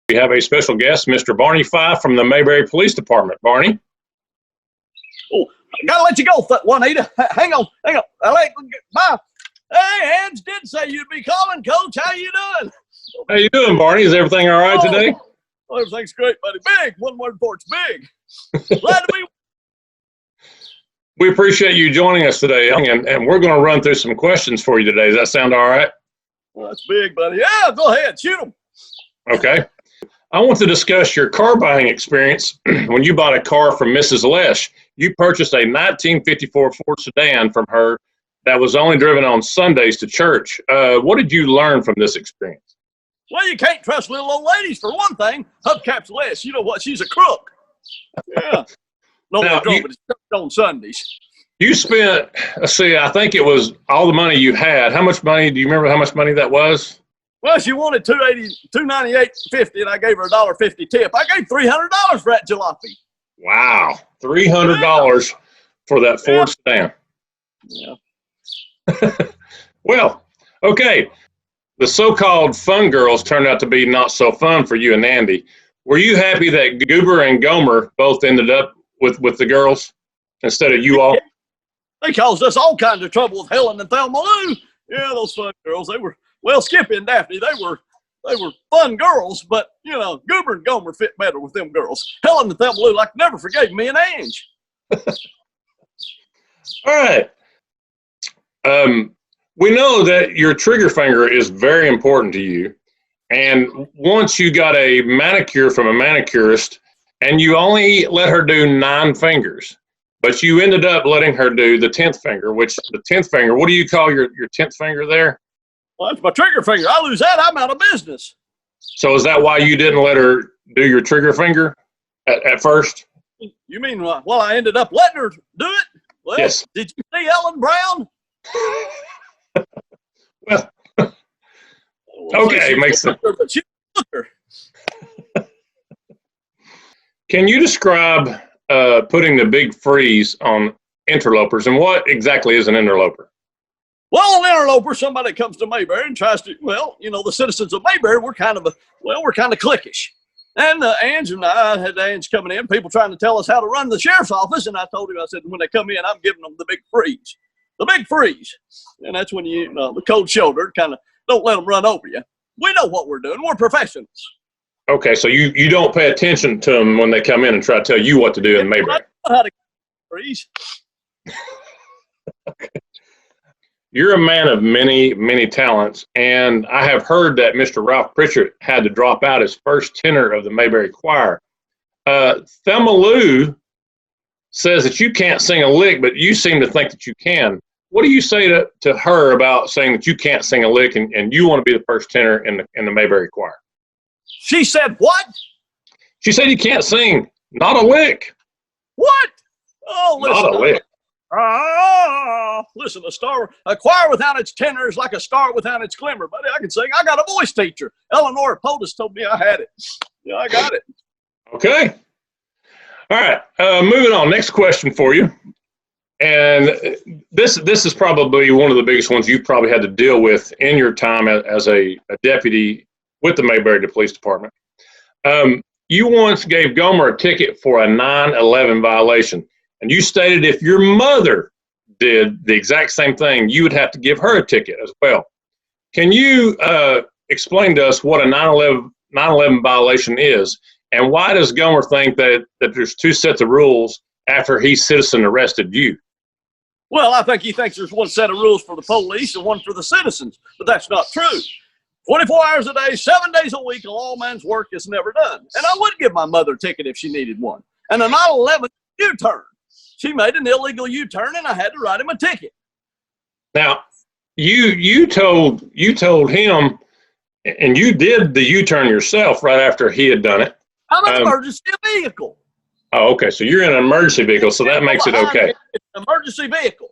We have a special guest, Mr. Barney Fife from the Mayberry Police Department. Barney? Oh, I gotta let you go, Juanita. Hang on. Bye. Hey, Ange did say you'd be calling, Coach. How you doing? How you doing, Barney? Is everything all right today? Oh, everything's great, buddy. Big. One word for it's big. Glad to be. We appreciate you joining us today, and we're going to run through some questions for you today. Does that sound all right? Well, that's big, buddy. Yeah, go ahead. Shoot them. Okay. I want to discuss your car buying experience when you bought a car from Mrs. Lesh. You purchased a 1954 Ford sedan from her that was only driven on Sundays to church. What did you learn from this experience? Well, you can't trust little old ladies for one thing. Hubcap's Lesh, you know what? She's a crook. Yeah. No more drove it on Sundays. You spent, let's see, I think it was all the money you had. How much money? Do you remember how much money that was? Well, she wanted $298.50, and I gave her a $1.50 tip. I gave $300 for that jalopy. Wow, $300 for that Ford sedan. Yeah. Well, okay. The so-called fun girls turned out to be not so fun for you and Andy. Were you happy that Goober and Gomer both ended up with the girls instead of you all? They caused us all kinds of trouble with Helen and Thelma Lou. Yeah, those fun girls. They were, well, Skippy and Daphne, they were fun girls, but, you know, Goober and Gomer fit better with them girls. Helen and Thelma Lou, like, never forgave me and Ange. All right. We know that your trigger finger is very important to you. And once you got a manicure from a manicurist, and you only let her do 9 fingers, but you ended up letting her do the 10th finger, which the 10th finger, what do you call your 10th finger there? Well, that's my trigger finger. I lose that, I'm out of business. So is that why you didn't let her do your trigger finger at first? You mean, well, I ended up letting her do it? Well, yes. Did you see Ellen Brown? Well, okay, makes sense. Can you describe putting the big freeze on interlopers, and what exactly is an interloper? Well, an interloper, somebody comes to Mayberry and tries to, well, you know, the citizens of Mayberry, we're kind of cliquish. And Ange and I had Ange coming in, people trying to tell us how to run the sheriff's office, and I told him, I said, when they come in, I'm giving them the big freeze. The big freeze. And that's when you know, the cold shoulder, kind of don't let them run over you. We know what we're doing. We're professionals. Okay, so you don't pay attention to them when they come in and try to tell you what to do in Mayberry. I know how to freeze. Okay. You're a man of many, many talents, and I have heard that Mr. Ralph Pritchard had to drop out as first tenor of the Mayberry Choir. Thelma Lou says that you can't sing a lick, but you seem to think that you can. What do you say to her about saying that you can't sing a lick and you want to be the first tenor in the Mayberry Choir? She said what? She said you can't sing. Not a lick. What? Oh, listen. Not a lick. Listen, a choir without its tenor is like a star without its glimmer, buddy. I can sing. I got a voice teacher. Eleanor Potus told me I had it. Yeah, I got it. Okay. All right. Moving on. Next question for you. And this is probably one of the biggest ones you probably had to deal with in your time as a deputy with the Mayberry Police Department. You once gave Gomer a ticket for a 9/11 violation, and you stated if your mother did the exact same thing, you would have to give her a ticket as well. Can you explain to us what a 9/11 violation is, and why does Gomer think that there's 2 sets of rules after he citizen arrested you? Well, I think he thinks there's 1 set of rules for the police and 1 for the citizens, but that's not true. 24 hours a day, 7 days a week, a lawman's work is never done. And I would give my mother a ticket if she needed one. And a 9/11 U-turn. She made an illegal U-turn, and I had to write him a ticket. Now, you told him, and you did the U-turn yourself right after he had done it. I'm an emergency vehicle. Oh, okay. So you're in an emergency vehicle, so that makes it okay. It's an emergency vehicle.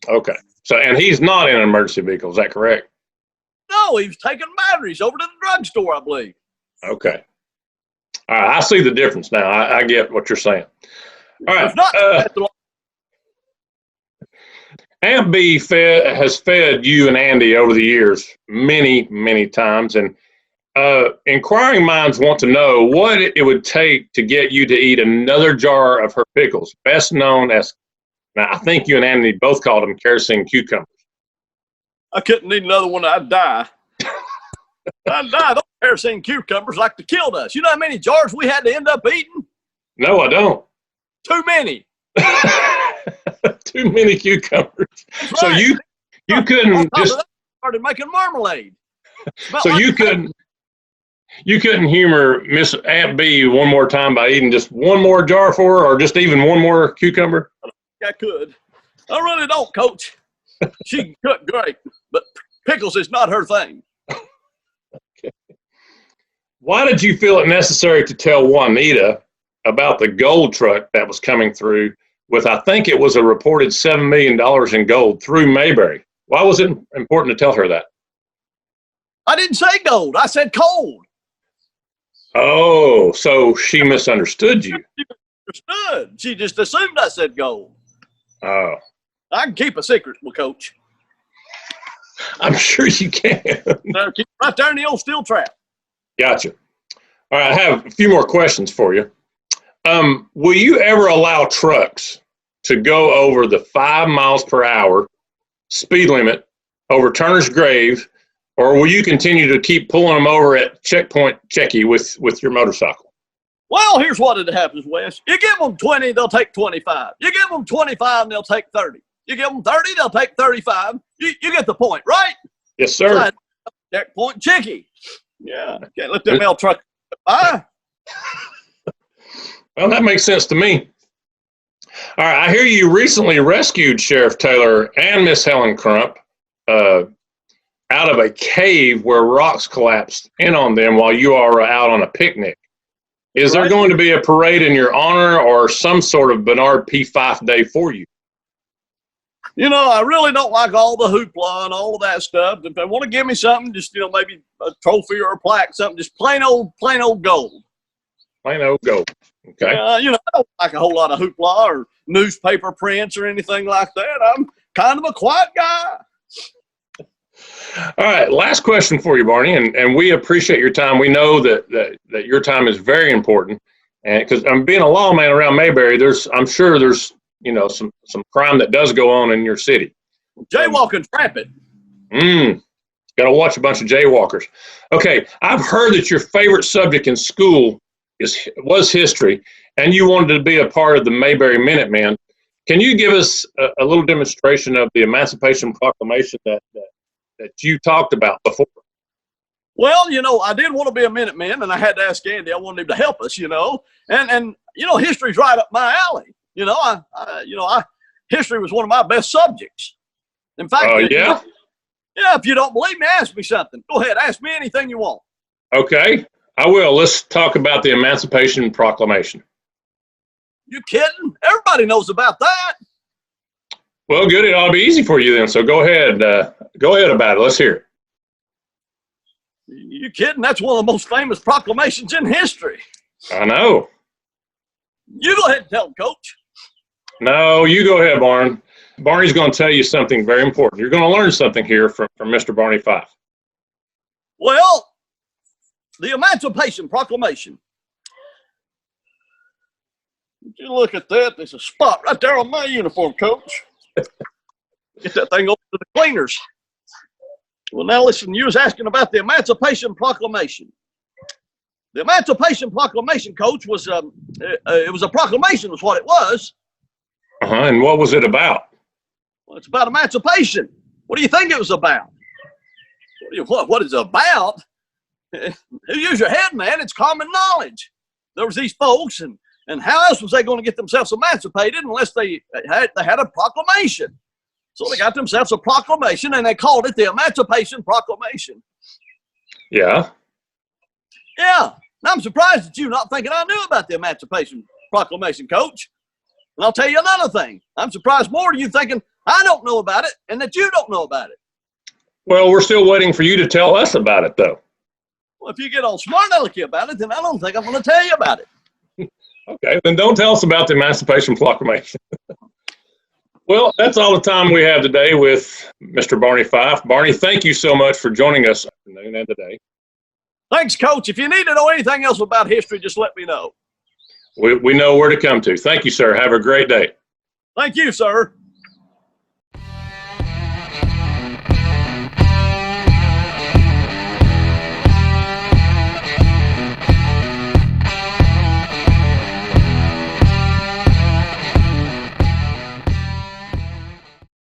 Okay. So, and he's not in an emergency vehicle. Is that correct? No, he was taking batteries over to the drugstore, I believe. Okay. All right. I see the difference now. I get what you're saying. All right. Aunt B has fed you and Andy over the years many, many times, and Inquiring minds want to know what it would take to get you to eat another jar of her pickles, best known as, now I think you and Anthony both called them kerosene cucumbers. I couldn't eat another one. I'd die. I'd die. Those kerosene cucumbers like to kill us. You know how many jars we had to end up eating? No, I don't. Too many. Too many cucumbers. That's So right. you couldn't On top of just, that, started making marmalade. Smelled so like you couldn't humor Miss Aunt B one more time by eating just one more jar for her, or just even one more cucumber? I could. I really don't, Coach. She can cook great, but pickles is not her thing. Why did you feel it necessary to tell Juanita about the gold truck that was coming through with, I think it was a reported $7 million in gold through Mayberry? Why was it important to tell her that? I didn't say gold. I said cold. Oh, so she misunderstood you. Understood. She just assumed I said gold. Oh, I can keep a secret, well, Coach. I'm sure you can. Keep it right there in the old steel trap. Gotcha. All right, I have a few more questions for you. Will you ever allow trucks to go over the 5 miles per hour speed limit over Turner's Grave, or will you continue to keep pulling them over at checkpoint checky with your motorcycle? Well, here's what it happens, Wes. You give them 20, they'll take 25. You give them 25, and they'll take 30. You give them 30, they'll take 35. You get the point, right? Yes, sir. Right. Checkpoint checky. Yeah, can't let them L truck by. Well, that makes sense to me. All right, I hear you recently rescued Sheriff Taylor and Miss Helen Crump out of a cave where rocks collapsed in on them while you are out on a picnic. Is there going to be a parade in your honor or some sort of Bernard P. Fife Day for you? You know, I really don't like all the hoopla and all of that stuff. If they want to give me something, just, you know, maybe a trophy or a plaque, something, just plain old gold. Plain old gold. Okay. You know, I don't like a whole lot of hoopla or newspaper prints or anything like that. I'm kind of a quiet guy. All right, last question for you, Barney, and we appreciate your time. We know that your time is very important, and because I'm being a lawman around Mayberry, I'm sure there's some crime that does go on in your city. Jaywalking, trapping. Got to watch a bunch of jaywalkers. Okay, I've heard that your favorite subject in school was history, and you wanted to be a part of the Mayberry Minutemen. Can you give us a little demonstration of the Emancipation Proclamation that you talked about before? Well, you know, I did want to be a Minuteman, and I had to ask Andy. I wanted him to help us, and you know, history's right up my alley. History was one of my best subjects. In fact, yeah, if you don't believe me, ask me something. Go ahead, ask me anything you want. Okay, I will. Let's talk about the Emancipation Proclamation. You kidding? Everybody knows about that. Well, good. It ought to be easy for you then. So go ahead. Go ahead about it. Let's hear it. You kidding? That's one of the most famous proclamations in history. I know. You go ahead and tell them, Coach. No, you go ahead, Barn. Barney's going to tell you something very important. You're going to learn something here from Mr. Barney Fife. Well, the Emancipation Proclamation. Would you look at that? There's a spot right there on my uniform, Coach. Get that thing over to the cleaners. Well, now listen, you was asking about the Emancipation Proclamation. The Emancipation Proclamation, Coach, was it was a proclamation, was what it was. And what was it about? Well, it's about emancipation. What do you think it was about? What is it about? Use your head, man. It's common knowledge. There was these folks, and how else was they going to get themselves emancipated unless they had a proclamation? So they got themselves a proclamation, and they called it the Emancipation Proclamation. Yeah. Yeah. Now, I'm surprised at you not thinking I knew about the Emancipation Proclamation, Coach. And I'll tell you another thing. I'm surprised more to you thinking I don't know about it and that you don't know about it. Well, we're still waiting for you to tell us about it, though. Well, if you get all smart alecky about it, then I don't think I'm going to tell you about it. Okay, then don't tell us about the Emancipation Proclamation. Well, that's all the time we have today with Mr. Barney Fife. Barney, thank you so much for joining us this afternoon and today. Thanks, Coach. If you need to know anything else about history, just let me know. We know where to come to. Thank you, sir. Have a great day. Thank you, sir.